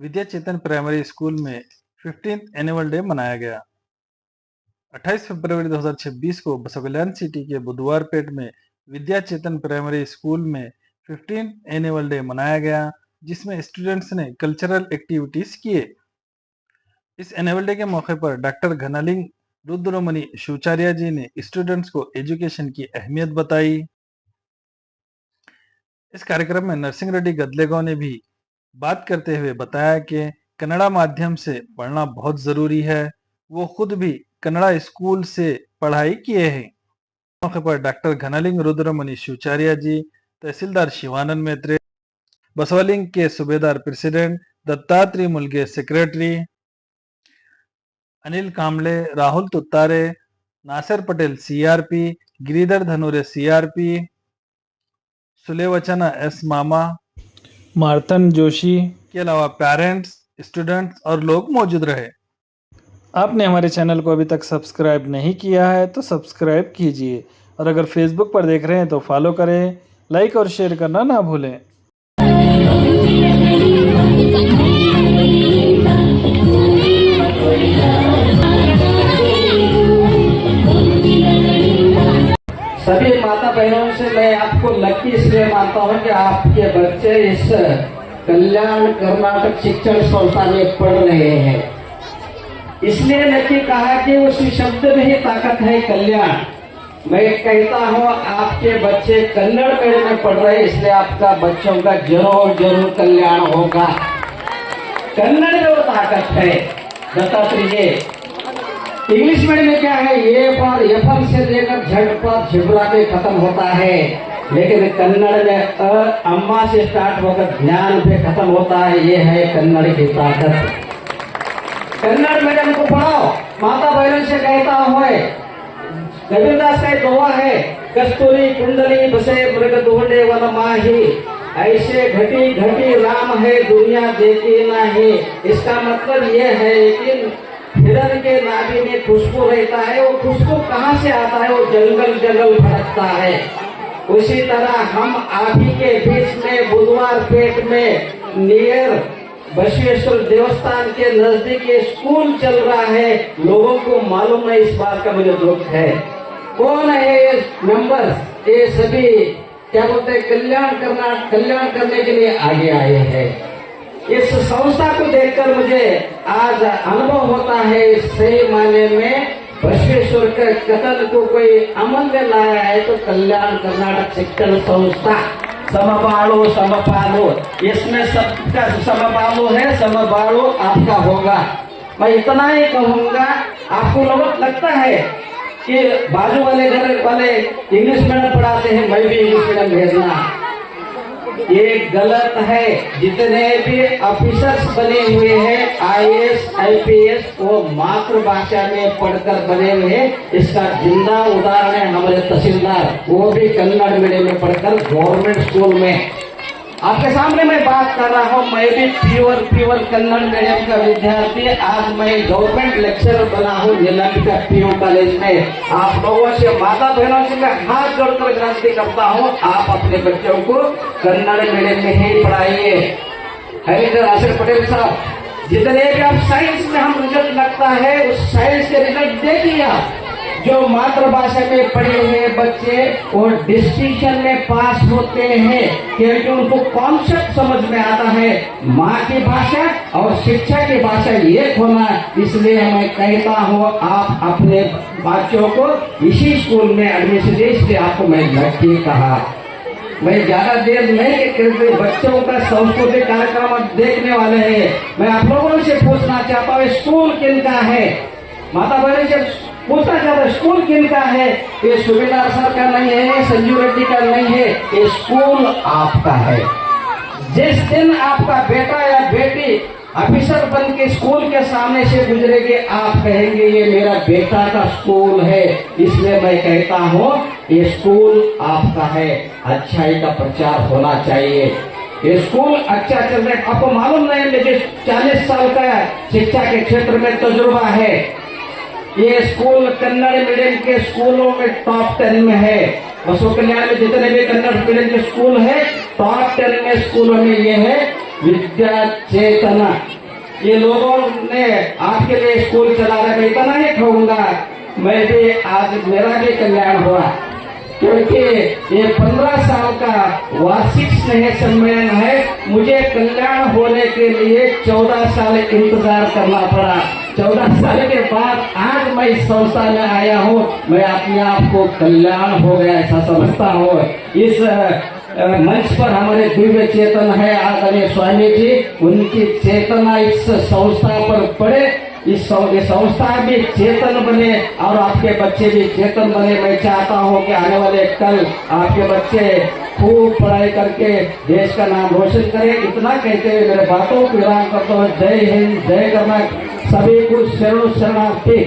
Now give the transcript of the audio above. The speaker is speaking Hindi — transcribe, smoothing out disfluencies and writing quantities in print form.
विद्या चेतन प्राइमरी स्कूल में 15th एनुअल डे मनाया गया। 28 फरवरी 2026 को बसवकल्याण सिटी के बुधवारपेट में विद्या चेतन प्राइमरी स्कूल में 15th एनुअल डे मनाया गया, जिसमें स्टूडेंट्स ने कल्चरल एक्टिविटीज किए। इस एनुअल डे के मौके पर डॉक्टर घनालिंग रुद्रमणि शिवाचार्य जी ने स्टूडेंट्स को एजुकेशन की अहमियत बताई। इस कार्यक्रम में नरसिंह रेड्डी गदलेगांव ने भी बात करते हुए बताया कि कन्नड़ा माध्यम से पढ़ना बहुत जरूरी है। वो खुद भी कन्नड़ा स्कूल से पढ़ाई किए हैं। मौके पर डॉक्टर घनालिंग रुद्रमणि शिवाचार्य जी, तहसीलदार शिवानंद मैत्रे, बसवालिंग के सूबेदार president, Dattatreya Mulge secretary, Anil Kamle, Rahul Tuttare, Nasir Patel CRP, Giridhar Dhanure CRP, Sulevachana S Mama, Martan Joshi के अलावा पेरेंट्स, स्टूडेंट्स और लोग मौजूद रहे। आपने हमारे चैनल को अभी तक सब्सक्राइब नहीं किया है तो सब्सक्राइब कीजिए, और अगर फेसबुक पर देख रहे हैं तो फॉलो करें, लाइक और शेयर करना ना भूलें। सभी माता बहनों से मैं आपको लकी इसलिए मानता हूं कि आपके बच्चे इस कल्याण कर्नाटक शिक्षण संस्था में पढ़ रहे हैं। इसलिए लकी कहा कि उस शब्द में ही ताकत है कल्याण। मैं कहता हूं आपके बच्चे कन्नड़ मीडियम में पढ़ रहे हैं, इसलिए आपका बच्चों का जरूर जरूर कल्याण होगा। कन्नड़ में वो ताकत है। दत्तात्रेय जी, इंग्लिश मीडियम में क्या है, ए पर एफएम से लेकर झट पर झिबरा के खत्म होता है, लेकिन कन्नड़ में अम्मा से स्टार्ट होकर ध्यान पे खत्म होता है। ये है कन्नड़ की ताकत। कन्नड़ मीडियम को पढ़ाओ। माता बहनों से कहता हूँ, कबीरदास का दुआ है, कस्तूरी कुंडली बसे मृग ढूंढे वन माही, ऐसे घटी घटी राम है दुनिया देखी नहीं। इसका मतलब ये है कि हिरण के नाभि में खुशबू रहता है, वो खुशबू कहाँ से आता है, वो जंगल जंगल भटकता है। उसी तरह हम आप ही के बीच में बुधवारपेट में नियर बसवेश्वर देवस्थान के नजदीक ये स्कूल चल रहा है। लोगों को मालूम है, इस बात का मुझे दुख है। कौन है ये मेंबर्स? ये सभी क्या बोलते हैं, कल्याण करने के लिए आगे आए हैं। इस संस्था को देखकर मुझे आज अनुभव होता है, सही मायने में बसवेश्वर के कथन को कोई अमल में लाया है तो कल्याण कर्नाटक शिक्षण संस्था। समबालो समपालो, इसमें सबका समबालो है, समबालो आपका होगा। मैं इतना ही कहूंगा। आपको लगता है कि बाजू वाले घर वाले इंग्लिश मीडियम पढ़ाते हैं, मैं भी इंग्लिश मीडियम भेजना, ये गलत है। जितने भी ऑफिसर्स बने हुए हैं आईएएस आईपीएस, वो मातृभाषा में पढ़कर बने हुए हैं। इसका जिंदा उदाहरण है हमारे तहसीलदार, वो भी कन्नड़ मीडियम में पढ़कर गवर्नमेंट स्कूल में। आपके सामने मैं बात कर रहा हूँ, मैं भी प्योर कन्नड़ मीडियम का विद्यार्थी। आज मैं गवर्नमेंट लेक्चरर बना हूँ नीलांबिका पीयू कॉलेज में। आप लोगों से, माता बहनों से मैं हाथ जोड़कर विनती करता हूँ, आप अपने बच्चों को कन्नड़ मीडियम में ही पढ़ाइए। नासिर पटेल साहब, जितने भी आप साइंस में हम रिजल्ट लगता है, उस साइंस के रिजल्ट देखिए। आप जो मातृभाषा में पढ़े हुए बच्चे और डिस्टिंक्शन में पास होते हैं, क्योंकि उनको कॉन्सेप्ट समझ में आता है। माँ की भाषा और शिक्षा की भाषा एक होना, इसलिए मैं कहता हूँ आप अपने बच्चों को इसी स्कूल में एडमिशन दे। इसलिए आपको मैं लड़की कहा। मैं ज्यादा देर नहीं करते, बच्चों का सांस्कृतिक कार्यक्रम देखने वाले हैं। मैं आप लोगों से पूछना चाहता हूँ, स्कूल किनका है? माता बहन से पूछना चाहता, स्कूल किनका है? ये सूबेदार सर का नहीं है, संजू रेड्डी का नहीं है, ये स्कूल आपका है। जिस दिन आपका बेटा या बेटी ऑफिसर बन के स्कूल के सामने से गुजरेंगे, आप कहेंगे ये मेरा बेटा का स्कूल है। इसलिए मैं कहता हूँ ये स्कूल आपका है। अच्छाई का प्रचार होना चाहिए। ये स्कूल अच्छा चल रहा है। आपको मालूम नहीं, मुझे 40 साल का शिक्षा के क्षेत्र में तजुर्बा है। ये स्कूल कन्नड़ मीडियम के स्कूलों में टॉप 10 में है। बसवकल्याण में जितने भी कन्नड़ मीडियम के स्कूल है, टॉप 10 में स्कूलों में ये है। विद्या चेतना, ये लोगों ने आपके लिए स्कूल चला रहे। मैं इतना ही कहूंगा, मैं भी आज मेरा भी कल्याण हुआ, क्योंकि ये 15 साल का वार्षिक स्नेह सम्मेलन है। मुझे कल्याण होने के लिए 14 साल इंतजार करना पड़ा। 14 साल के बाद आज मैं इस संस्था में आया हूँ। मैं अपने आप को कल्याण हो गया ऐसा समझता हूँ। इस मंच पर हमारे दिव्य चेतन है आदरणीय स्वामी जी, उनकी चेतना इस संस्था पर पड़े, इस संस्था भी चेतन बने और आपके बच्चे भी चेतन बने। मैं चाहता हूँ कि आने वाले कल आपके बच्चे खूब पढ़ाई करके देश का नाम रोशन करें। इतना कहते हुए मेरे बातों को विराम करता हूँ। जय हिंद, जय कर्नाटक, सभी को शरणु शरणार्थी।